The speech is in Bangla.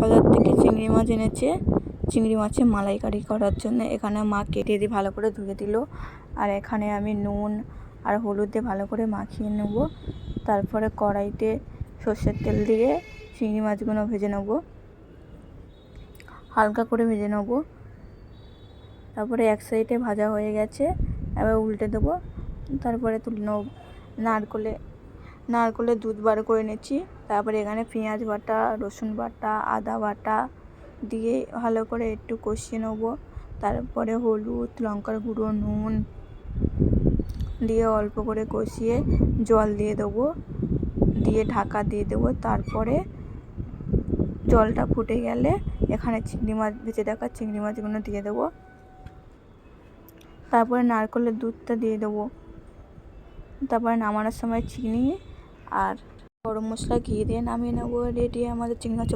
বাজার থেকে চিংড়ি মাছ এনেছে, চিংড়ি মাছের মালাইকারি করার জন্য। এখানে মা কেটে দিয়ে ভালো করে ধুয়ে দিল, আর এখানে আমি নুন আর হলুদ দিয়ে ভালো করে মাখিয়ে নেব। তারপরে কড়াইতে সর্ষের তেল দিয়ে চিংড়ি মাছগুলো ভেজে নেব, হালকা করে ভেজে নেব। তারপরে এক সাইডে ভাজা হয়ে গেছে, এবার উল্টে দেবো। তারপরে তুলে নেব। নারকোলের দুধ বার করে নিচ্ছি। তারপরে এখানে পেঁয়াজ বাটা, রসুন বাটা, আদা বাটা দিয়ে ভালো করে একটু কষিয়ে নেব। তারপরে হলুদ, লঙ্কার গুঁড়ো, নুন দিয়ে অল্প করে কষিয়ে জল দিয়ে দেবো, দিয়ে ঢাকা দিয়ে দেবো। তারপরে জলটা ফুটে গেলে এখানে চিংড়ি মাছ, ভেজে রাখা চিংড়ি মাছগুলো দিয়ে দেবো। তারপরে নারকেলের দুধটা দিয়ে দেবো। তারপরে নামানোর সময় চিনি আর গরম মশলা ঘি দিয়ে নামিয়ে নেবো। রেডি আমাদের চিংড়ি মাছ।